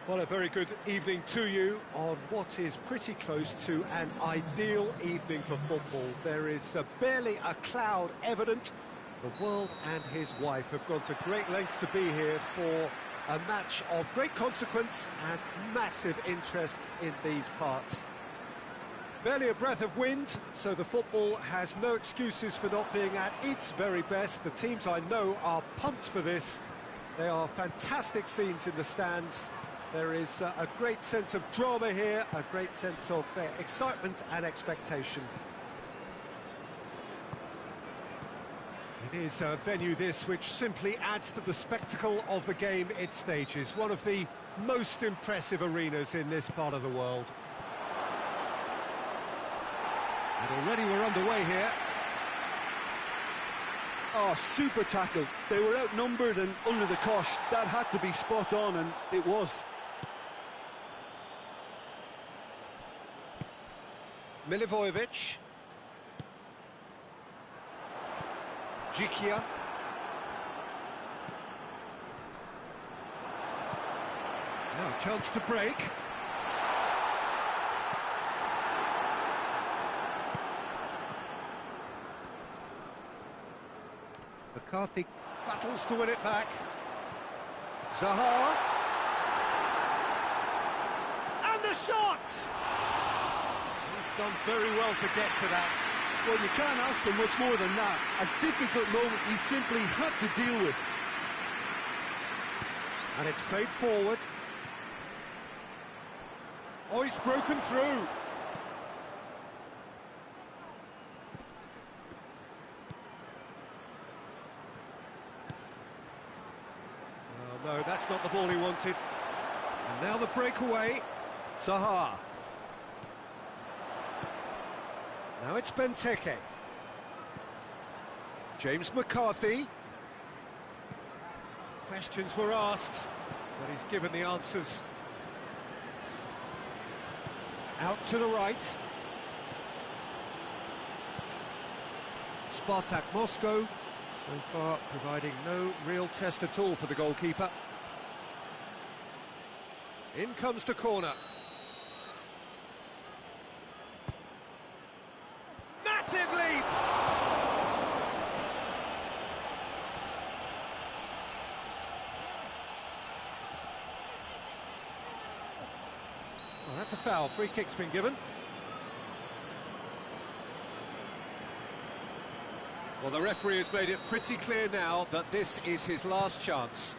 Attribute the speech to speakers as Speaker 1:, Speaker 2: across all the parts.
Speaker 1: Well, a very good evening to you on what is pretty close to an ideal evening for football. There is barely a cloud evident. The world and his wife have gone to great lengths to be here for a match of great consequence and massive interest in these parts. Barely a breath of wind, so the football has no excuses for not being at its very best. The teams I know are pumped for this. They are fantastic scenes in the stands. There is a great sense of drama here, a great sense of excitement and expectation. It is a venue this which simply adds to the spectacle of the game it stages. One of the most impressive arenas in this part of the world. And already we're underway here.
Speaker 2: Oh, super tackle. They were outnumbered and under the cosh. That had to be spot on, and it was.
Speaker 1: Milivojevic. Jikia. Now a chance to break. McCarthy battles to win it back. Zaha. And the shot! He's done very well to get to that.
Speaker 2: Well, you can't ask for much more than that. A difficult moment he simply had to deal with.
Speaker 1: And it's played forward. Oh, he's broken through. Oh, no, that's not the ball he wanted. And now the breakaway. Zaha. Now it's Benteke. James McCarthy. Questions were asked, but he's given the answers. Out to the right. Spartak Moscow, so far providing no real test at all for the goalkeeper. In comes the corner. Massive leap! Well, that's a foul. Free kick's been given. Well, the referee has made it pretty clear now that this is his last chance.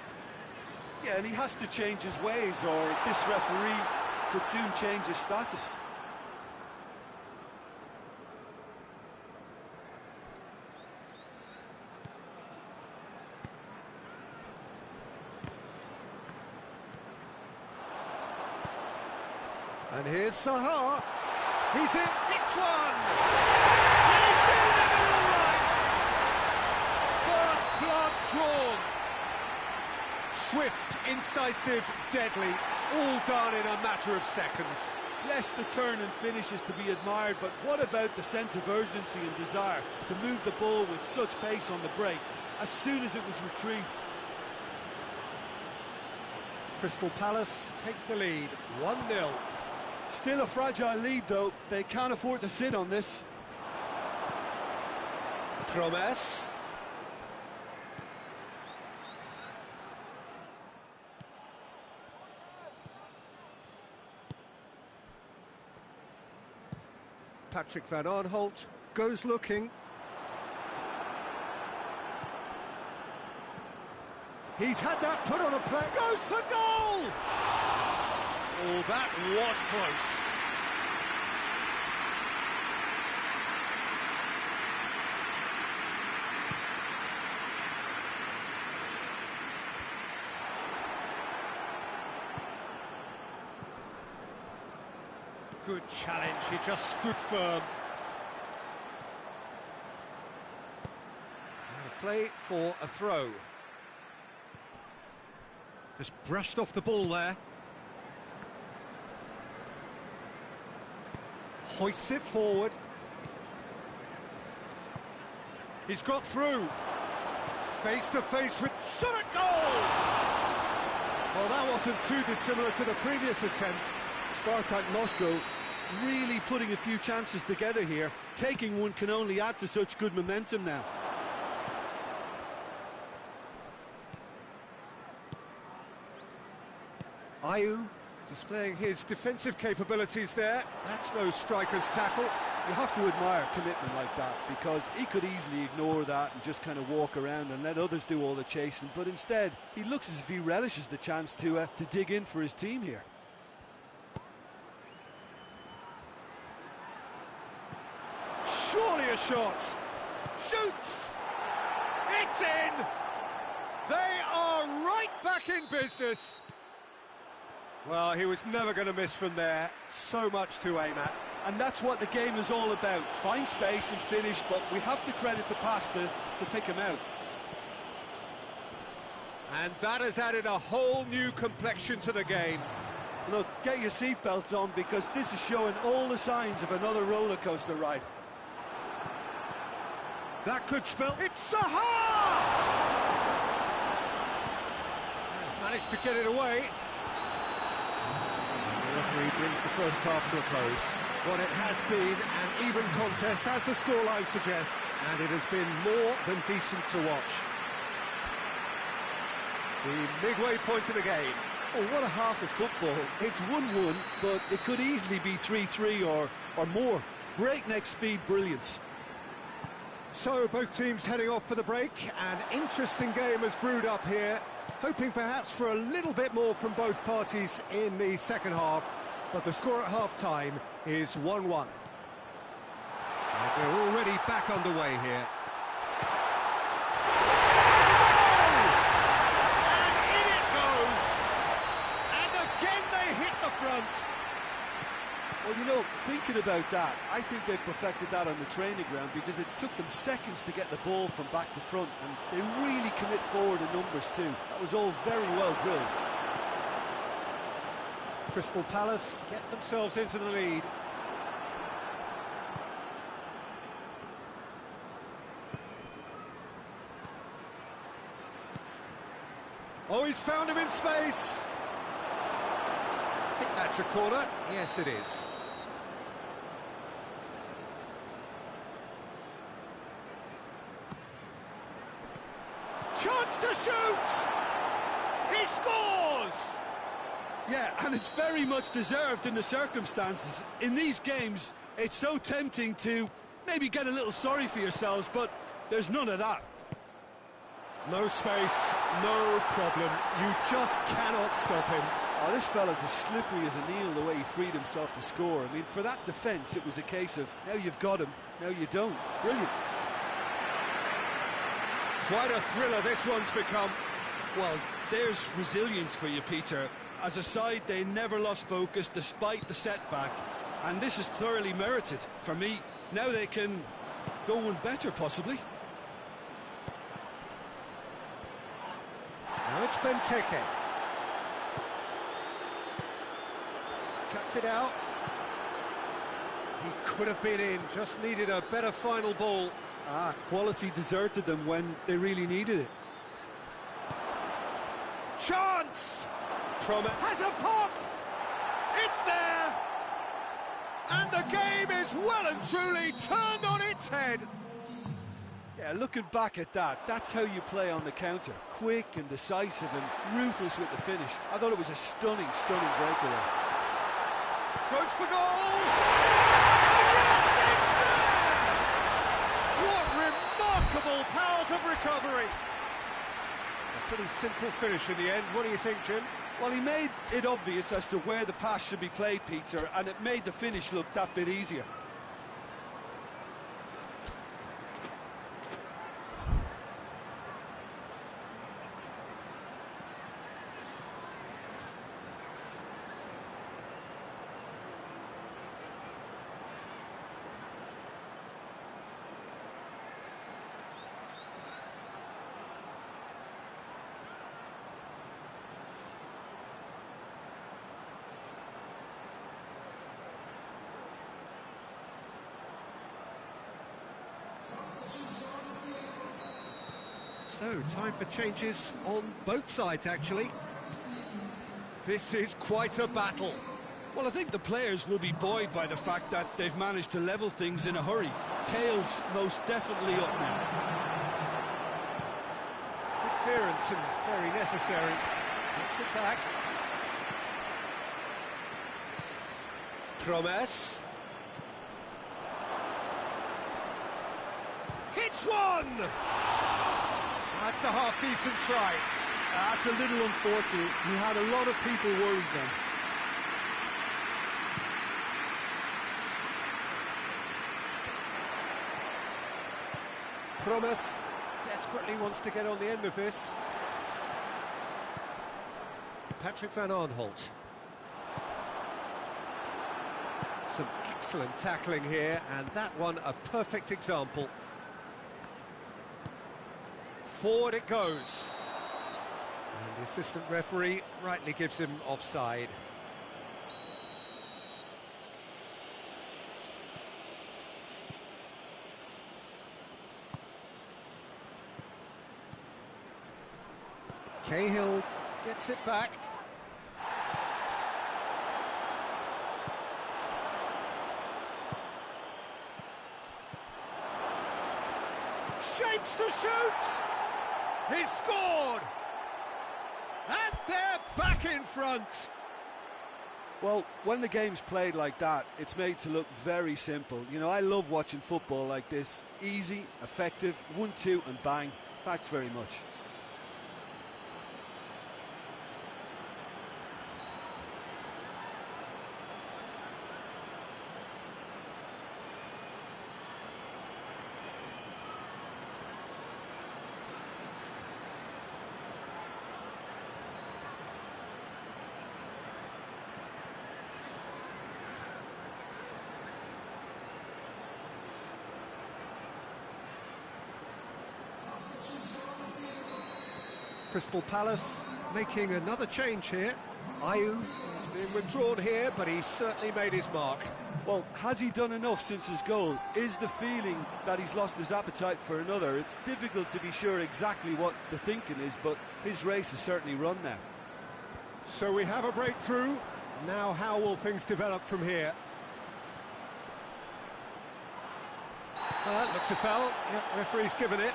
Speaker 2: Yeah, and he has to change his ways, or this referee could soon change his status.
Speaker 1: And here's Zaha. He's in. It's one! He's delivered all right! First blood drawn. Swift, incisive, deadly, all done in a matter of seconds.
Speaker 2: Yes, the turn and finish is to be admired, but what about the sense of urgency and desire to move the ball with such pace on the break as soon as it was retrieved?
Speaker 1: Crystal Palace take the lead, 1-0.
Speaker 2: Still a fragile lead, though. They can't afford to sit on this.
Speaker 1: Promes. Patrick van Aanholt goes looking. He's had that put on a play. Goes for goal! Oh, that was close. Good challenge, he just stood firm. And a play for a throw. Just brushed off the ball there. Hoists it forward. He's got through. Face to face with... shot at goal! Well, that wasn't too dissimilar to the previous attempt.
Speaker 2: Spartak Moscow really putting a few chances together here. Taking one can only add to such good momentum now.
Speaker 1: Ayew displaying his defensive capabilities there. That's no striker's tackle.
Speaker 2: You have to admire commitment like that, because he could easily ignore that and just kind of walk around and let others do all the chasing, but instead he looks as if he relishes the chance to dig in for his team here.
Speaker 1: Surely a shot. Shoots! It's in! They are right back in business. Well, he was never going to miss from there. So much to aim at.
Speaker 2: And that's what the game is all about. Find space and finish, but we have to credit the pass to pick him out.
Speaker 1: And that has added a whole new complexion to the game.
Speaker 2: Look, get your seatbelts on, because this is showing all the signs of another roller coaster ride.
Speaker 1: That could spell... It's Zaha! Managed to get it away. The referee brings the first half to a close. Well, it has been an even contest, as the scoreline suggests, and it has been more than decent to watch. The midway point of the game.
Speaker 2: Oh, what a half of football. It's 1-1, but it could easily be 3-3 or more. Breakneck speed brilliance.
Speaker 1: So, both teams heading off for the break. An interesting game has brewed up here, hoping perhaps for a little bit more from both parties in the second half, but the score at half-time is 1-1. And we're already back underway here. And in it goes! And again they hit the front!
Speaker 2: Well, you know, thinking about that, I think they perfected that on the training ground, because it took them seconds to get the ball from back to front, and they really commit forward in numbers too. That was all very well drilled.
Speaker 1: Crystal Palace get themselves into the lead. Oh, he's found him in space! I think that's a corner. Yes, it is. Chance to shoot! He scores!
Speaker 2: Yeah, and it's very much deserved in the circumstances. In these games, it's so tempting to maybe get a little sorry for yourselves, but there's none of that.
Speaker 1: No space, no problem. You just cannot stop him.
Speaker 2: Oh, this fella's as slippery as a needle the way he freed himself to score. I mean, for that defence, it was a case of, now you've got him, now you don't. Brilliant.
Speaker 1: Quite a thriller this one's become.
Speaker 2: Well, there's resilience for you, Peter. As a side, they never lost focus despite the setback, and this is thoroughly merited. For me, now they can go one better, possibly.
Speaker 1: Now it's Benteke. Cuts it out. He could have been in, just needed a better final ball.
Speaker 2: Ah, quality deserted them when they really needed it.
Speaker 1: Chance! Promet has a pop! It's there! And the game is well and truly turned on its head.
Speaker 2: Yeah, looking back at that, that's how you play on the counter. Quick and decisive and ruthless with the finish. I thought it was a stunning, stunning breakaway.
Speaker 1: Goes for goal! Yes, it's there! What remarkable powers of recovery! A pretty simple finish in the end. What do you think, Jim?
Speaker 2: Well, he made it obvious as to where the pass should be played, Peter, and it made the finish look that bit easier.
Speaker 1: So, time for changes on both sides, actually. This is quite a battle.
Speaker 2: Well, I think the players will be buoyed by the fact that they've managed to level things in a hurry. Tails most definitely up now.
Speaker 1: Good clearance and very necessary. Puts it back. Promes. Hits one! That's a half-decent try.
Speaker 2: That's a little unfortunate. He had a lot of people worried then.
Speaker 1: Promes desperately wants to get on the end of this. Patrick van Arnholt. Some excellent tackling here, and that one a perfect example. Forward it goes. And the assistant referee rightly gives him offside. Cahill gets it back. Shapes to shoot! He's scored! And they're back in front!
Speaker 2: Well, when the game's played like that, it's made to look very simple. You know, I love watching football like this. Easy, effective, 1-2 and bang. Thanks very much.
Speaker 1: Crystal Palace making another change here. Ayew has been withdrawn here, but he's certainly made his mark.
Speaker 2: Well, has he done enough since his goal? Is the feeling that he's lost his appetite for another? It's difficult to be sure exactly what the thinking is, but his race is certainly run now.
Speaker 1: So we have a breakthrough. Now how will things develop from here? Looks a foul. Yeah, referee's given it.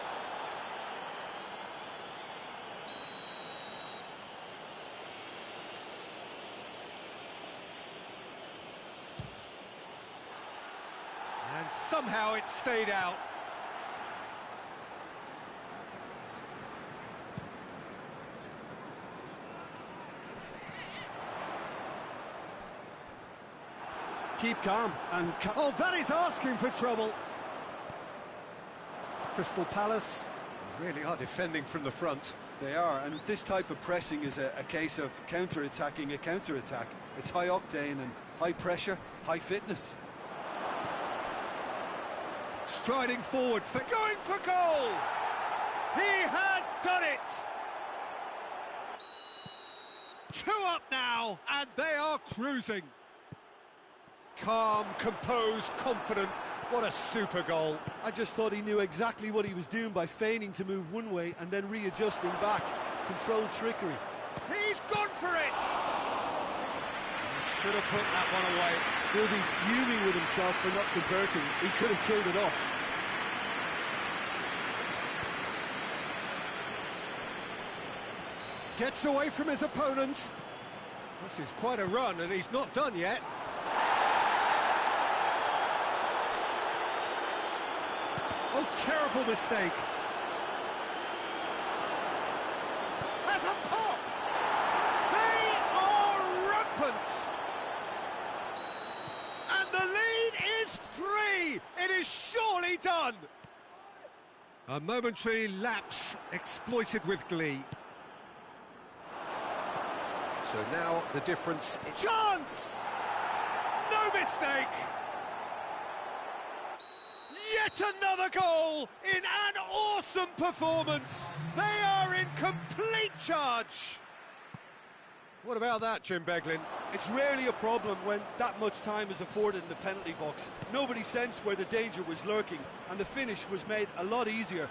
Speaker 1: And somehow it stayed out.
Speaker 2: Keep calm and...
Speaker 1: Oh, that is asking for trouble. Crystal Palace really are defending from the front.
Speaker 2: They are, and this type of pressing is a case of counter-attacking a counter-attack. It's high octane and high pressure, high fitness.
Speaker 1: Striding forward, for going for goal! He has done it! 2 up now, and they are cruising. Calm, composed, confident. What a super goal.
Speaker 2: I just thought he knew exactly what he was doing by feigning to move one way and then readjusting back. Controlled trickery.
Speaker 1: He's gone for it! Should have put that one away.
Speaker 2: He'll be fuming with himself for not converting. He could have killed it off.
Speaker 1: Gets away from his opponent. This is quite a run, and he's not done yet. Oh, terrible mistake. That's a pop! They are rampant! And the lead is 3! It is surely done! A momentary lapse exploited with glee. So now the difference... Chance! No mistake! Yet another goal in an awesome performance. They are in complete charge. What about that, Jim Beglin?
Speaker 2: It's rarely a problem when that much time is afforded in the penalty box. Nobody sensed where the danger was lurking, and the finish was made a lot easier.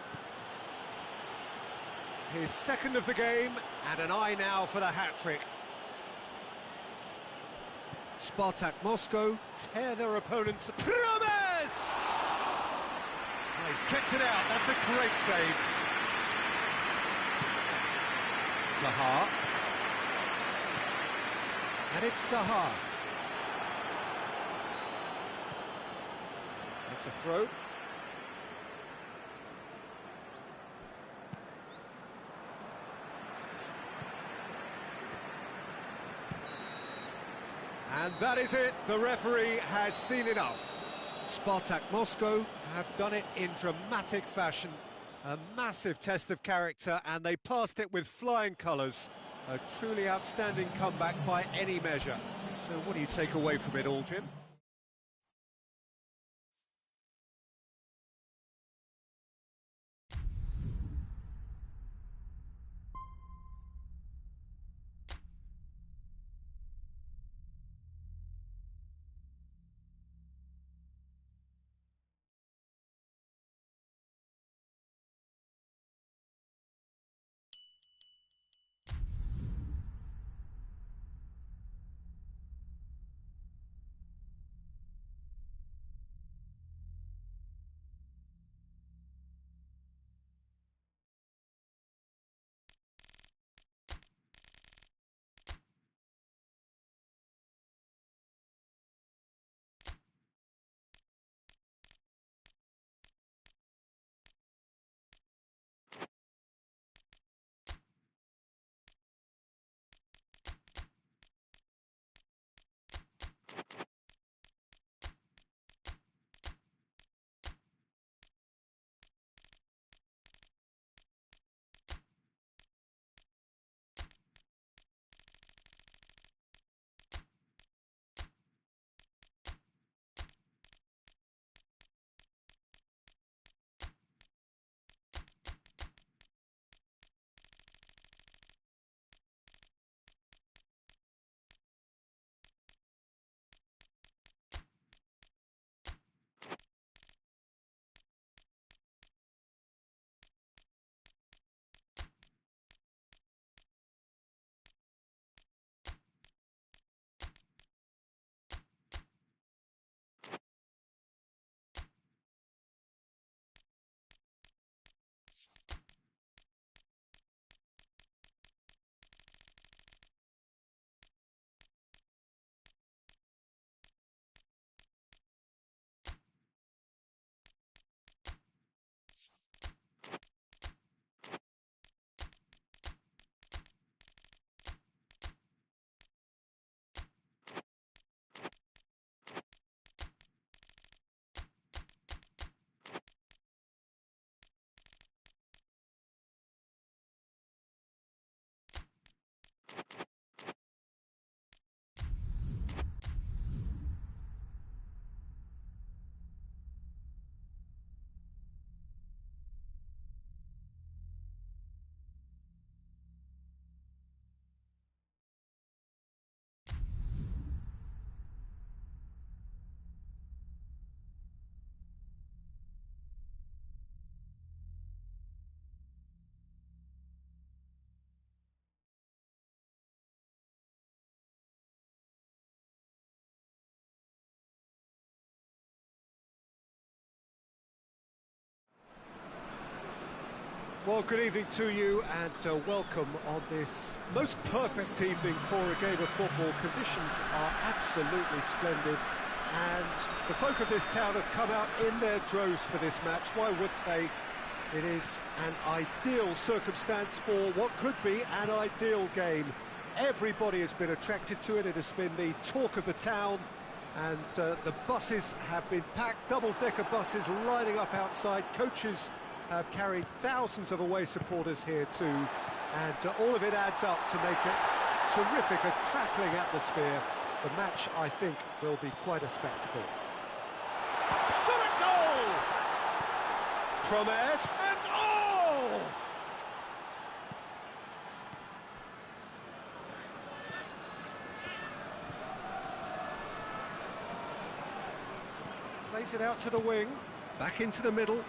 Speaker 1: His second of the game, and an eye now for the hat-trick. Spartak Moscow tear their opponents. Promise! Oh, he's kept it out. That's a great save. Zaha. And it's Zaha. It's a throw. And that is it. The referee has seen enough. Spartak Moscow have done it in dramatic fashion. A massive test of character, and they passed it with flying colours. A truly outstanding comeback by any measure. So what do you take away from it all, Jim? Well, good evening to you, and welcome on this most perfect evening for a game of football. Conditions are absolutely splendid, and the folk of this town have come out in their droves for this match. Why would they? It is an ideal circumstance for what could be an ideal game. Everybody has been attracted to it. It has been the talk of the town, and the buses have been packed, double-decker buses lining up outside. Coaches have carried thousands of away supporters here too, and all of it adds up to make it terrific, a crackling atmosphere. The match, I think, will be quite a spectacle. Solid goal! Promise, and oh! Plays it out to the wing, back into the middle.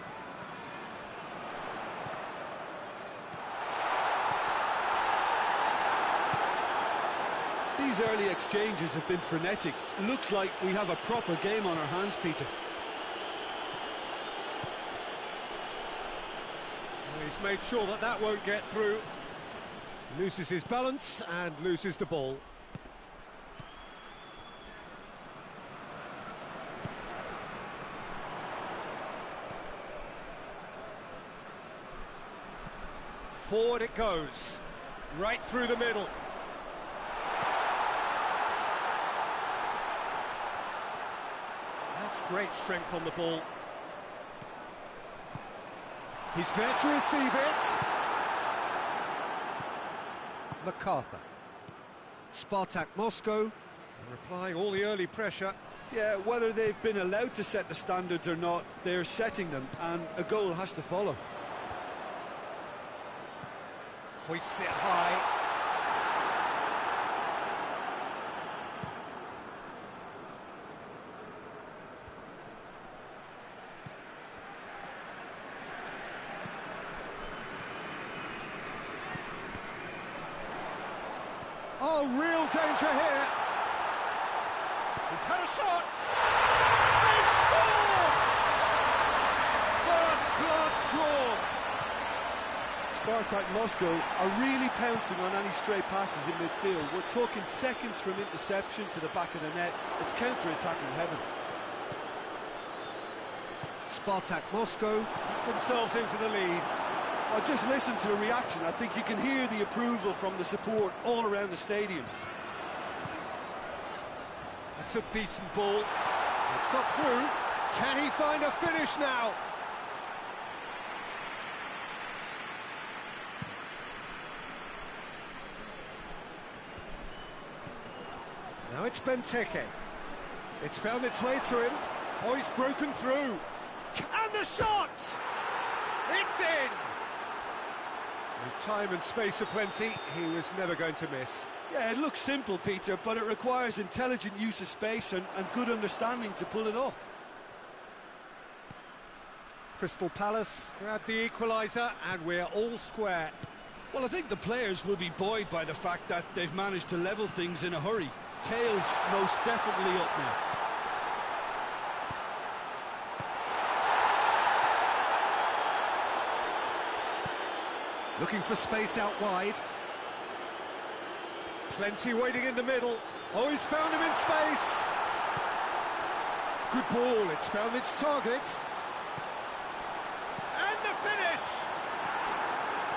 Speaker 2: These early exchanges have been frenetic. Looks like we have a proper game on our hands, Peter.
Speaker 1: He's made sure that that won't get through. Loses his balance and loses the ball. Forward it goes, right through the middle. That's great strength on the ball. He's there to receive it. MacArthur. Spartak Moscow, replying all the early pressure.
Speaker 2: Yeah, whether they've been allowed to set the standards or not, they're setting them, and a goal has to follow.
Speaker 1: Hoists it high. Oh, real danger here. He's had a shot. They score! First blood drawn.
Speaker 2: Spartak Moscow are really pouncing on any stray passes in midfield. We're talking seconds from interception to the back of the net. It's counter-attacking heaven.
Speaker 1: Spartak Moscow put themselves into the lead.
Speaker 2: Well, just listen to the reaction. I think you can hear the approval from the support all around the stadium.
Speaker 1: That's a decent ball. It's got through. Can he find a finish now? Now it's Benteke. It's found its way to him. Oh, he's broken through. And the shot! It's in! With time and space aplenty, he was never going to miss.
Speaker 2: Yeah, it looks simple, Peter, but it requires intelligent use of space and good understanding to pull it off.
Speaker 1: Crystal Palace grab the equaliser, and we're all square.
Speaker 2: Well, I think the players will be buoyed by the fact that they've managed to level things in a hurry. Tails most definitely up now.
Speaker 1: Looking for space out wide. Plenty waiting in the middle. Oh, he's found him in space. Good ball, it's found its target. And the finish!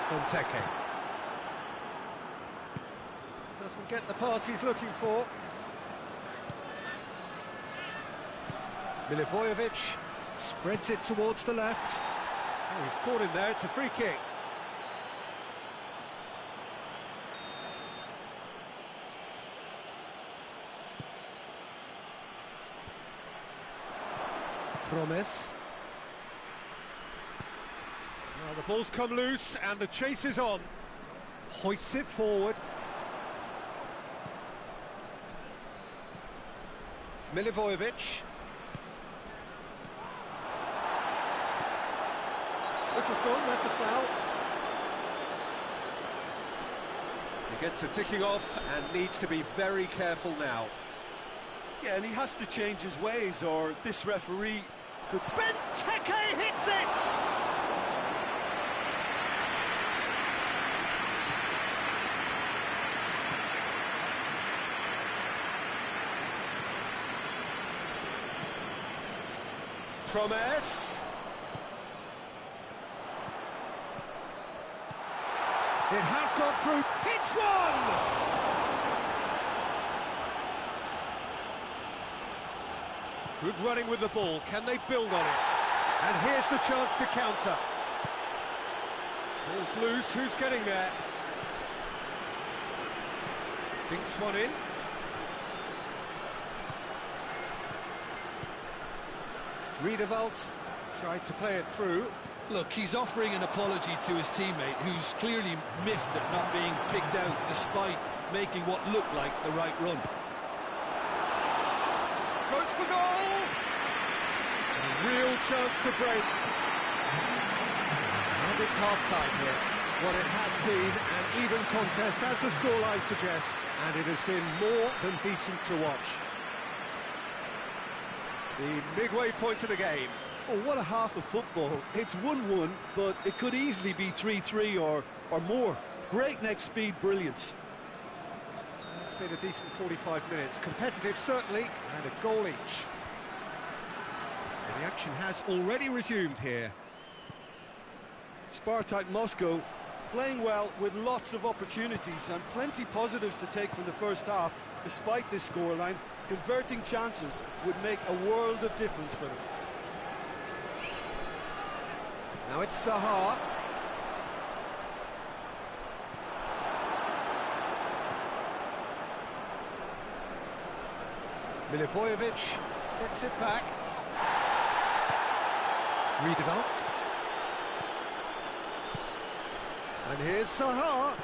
Speaker 1: Benteke. Doesn't get the pass he's looking for. Milivojevic spreads it towards the left. Oh, he's caught him there, it's a free kick. Promise. Well, the ball's come loose and the chase is on. Hoists it forward. Milivojevic. Whistle's gone, that's a foul. He gets a ticking off and needs to be very careful now.
Speaker 2: Yeah, and he has to change his ways, or this referee could...
Speaker 1: Benteke hits it! Promise. It has got through. It's one! Good running with the ball. Can they build on it? And here's the chance to counter. Ball's loose. Who's getting there? Dinks one in. Riedewald tried to play it through.
Speaker 2: Look, he's offering an apology to his teammate, who's clearly miffed at not being picked out despite making what looked like the right run.
Speaker 1: Goes for goal! A real chance to break. And it's half-time here. Well, it has been an even contest, as the scoreline suggests, and it has been more than decent to watch. The midway point of the game.
Speaker 2: Oh, what a half of football. It's 1-1, but it could easily be 3-3 or more. Breakneck speed brilliance.
Speaker 1: It's been a decent 45 minutes. Competitive, certainly, and a goal each. And the action has already resumed here.
Speaker 2: Spartak Moscow playing well with lots of opportunities and plenty positives to take from the first half. Despite this scoreline, converting chances would make a world of difference for them.
Speaker 1: Now it's Zaha. Milivojevic gets it back. Redeveloped. And here's Zaha.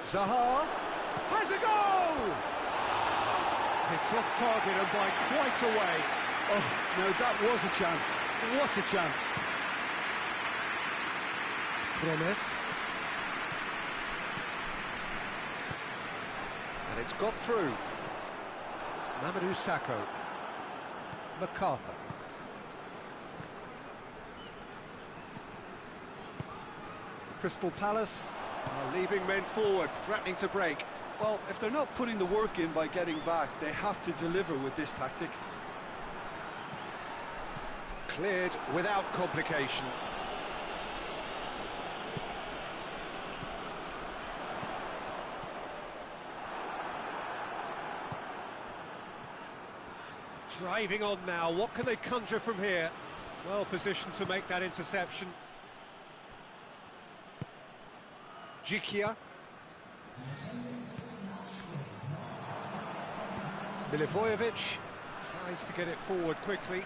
Speaker 1: Zaha has a goal! It's off target and by quite a way.
Speaker 2: Oh, no, that was a chance. What a chance.
Speaker 1: Promes. And it's got through. Mamadou Sakho. MacArthur. Crystal Palace are leaving men forward, threatening to break.
Speaker 2: Well, if they're not putting the work in by getting back, they have to deliver with this tactic.
Speaker 1: Cleared without complication. Driving on now, what can they conjure from here? Well positioned to make that interception. Jikia. Milivojevic tries to get it forward quickly.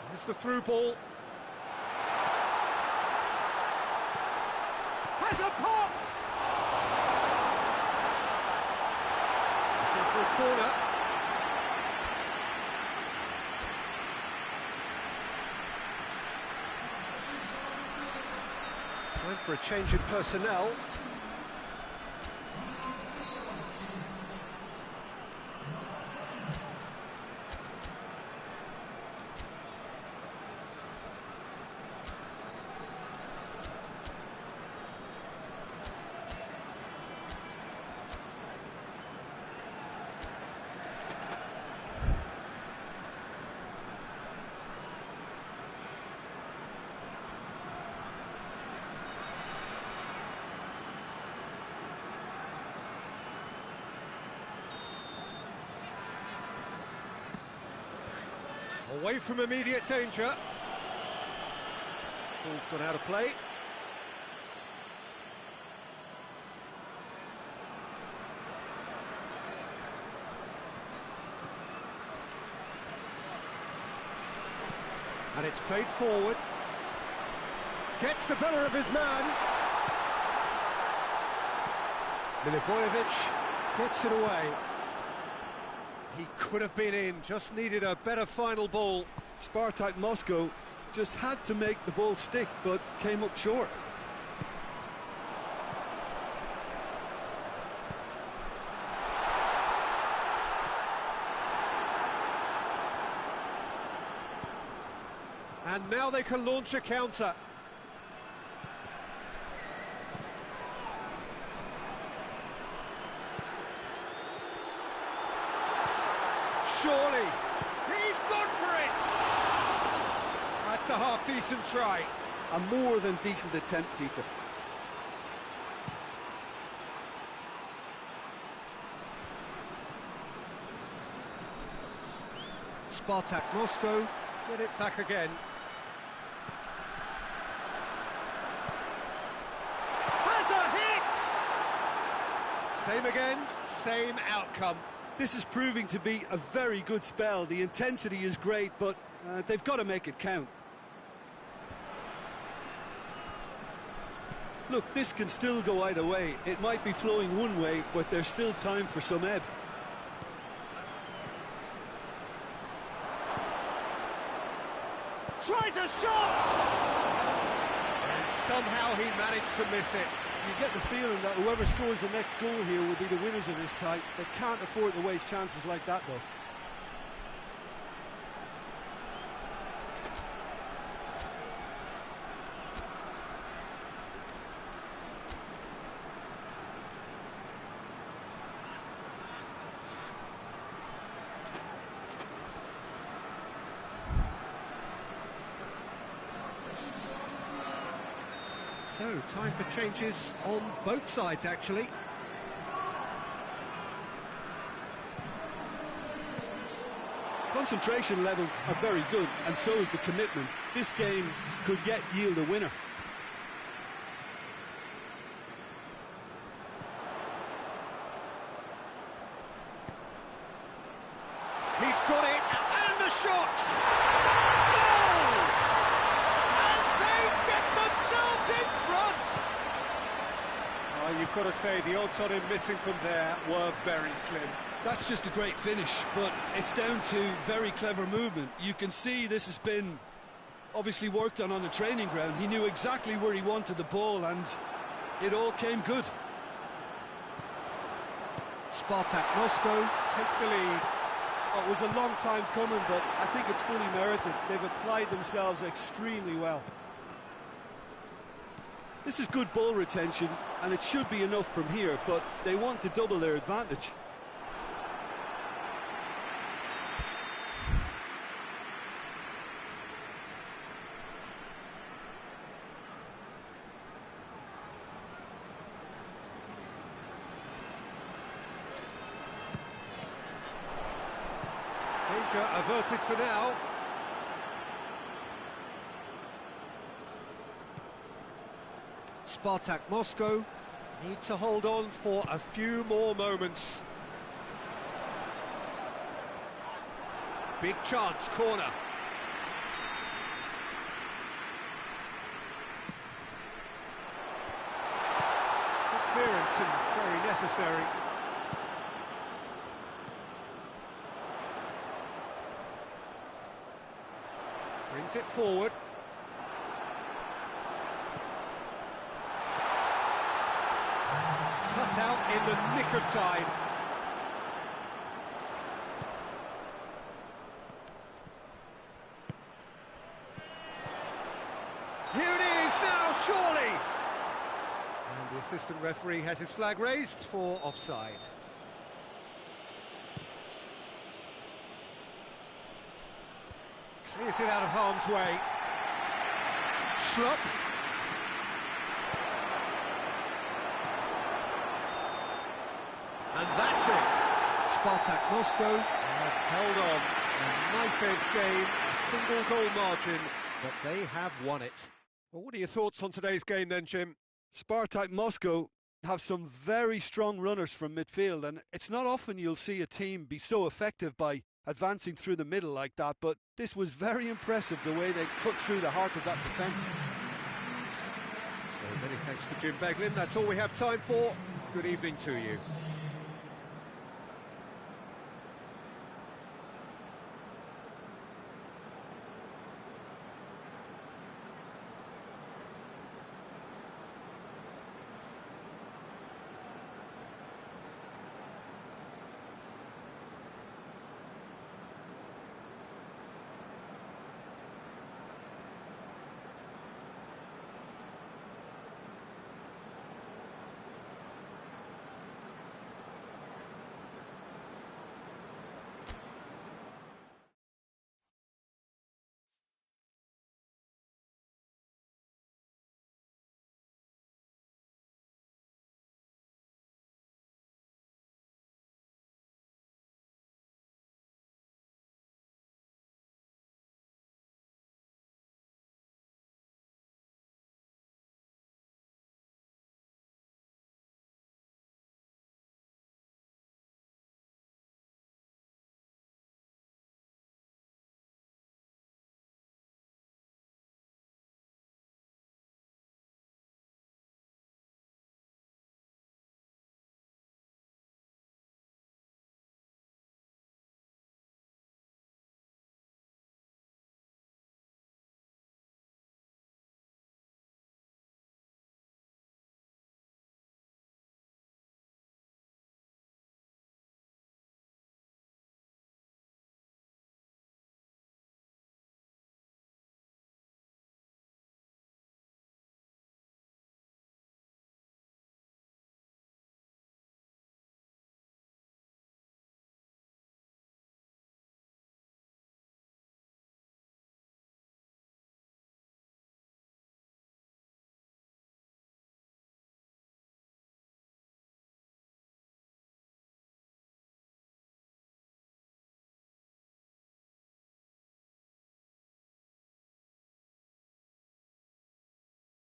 Speaker 1: There's the through ball. Has a pop! Looking for a corner. Time for a change in personnel. Away from immediate danger. Ball's gone out of play. And it's played forward. Gets the better of his man. Milivojevic puts it away. He could have been in, just needed a better final ball.
Speaker 2: Spartak Moscow just had to make the ball stick, but came up short.
Speaker 1: And now they can launch a counter. Surely, he's gone for it! That's a half-decent try.
Speaker 2: A more than decent attempt, Peter.
Speaker 1: Spartak Moscow get it back again. Has a hit! Same again, same outcome.
Speaker 2: This is proving to be a very good spell. The intensity is great, but they've got to make it count. Look, this can still go either way. It might be flowing one way, but there's still time for some ebb.
Speaker 1: Tries a shot! And somehow he managed to miss it.
Speaker 2: You get the feeling that whoever scores the next goal here will be the winners of this tie. They can't afford to waste chances like that, though.
Speaker 1: So, time for changes on both sides, actually.
Speaker 2: Concentration levels are very good, and so is the commitment. This game could yet yield a winner.
Speaker 1: He's got it, and the shot! Goal! And they get themselves in front! Oh, you've got to say, the odds on him missing from there were very slim.
Speaker 2: That's just a great finish, but it's down to very clever movement. You can see this has been obviously worked on the training ground. He knew exactly where he wanted the ball, and it all came good.
Speaker 1: Spartak Moscow take the lead.
Speaker 2: Oh, it was a long time coming, but I think it's fully merited. They've applied themselves extremely well. This is good ball retention, and it should be enough from here, but they want to double their advantage.
Speaker 1: Danger averted for now. Spartak Moscow need to hold on for a few more moments. Big chance, corner. Good clearance and very necessary. Brings it forward. Cut out in the nick of time. Here it is now, surely! And the assistant referee has his flag raised for offside. Clears it out of harm's way. Schlupp. And that's it. Spartak Moscow have held on. A knife-edge game, a single goal margin, but they have won it. Well, what are your thoughts on today's game then, Jim?
Speaker 2: Spartak Moscow have some very strong runners from midfield, and it's not often you'll see a team be so effective by advancing through the middle like that, but this was very impressive, the way they cut through the heart of that defence.
Speaker 1: So many thanks to Jim Beglin. That's all we have time for. Good evening to you.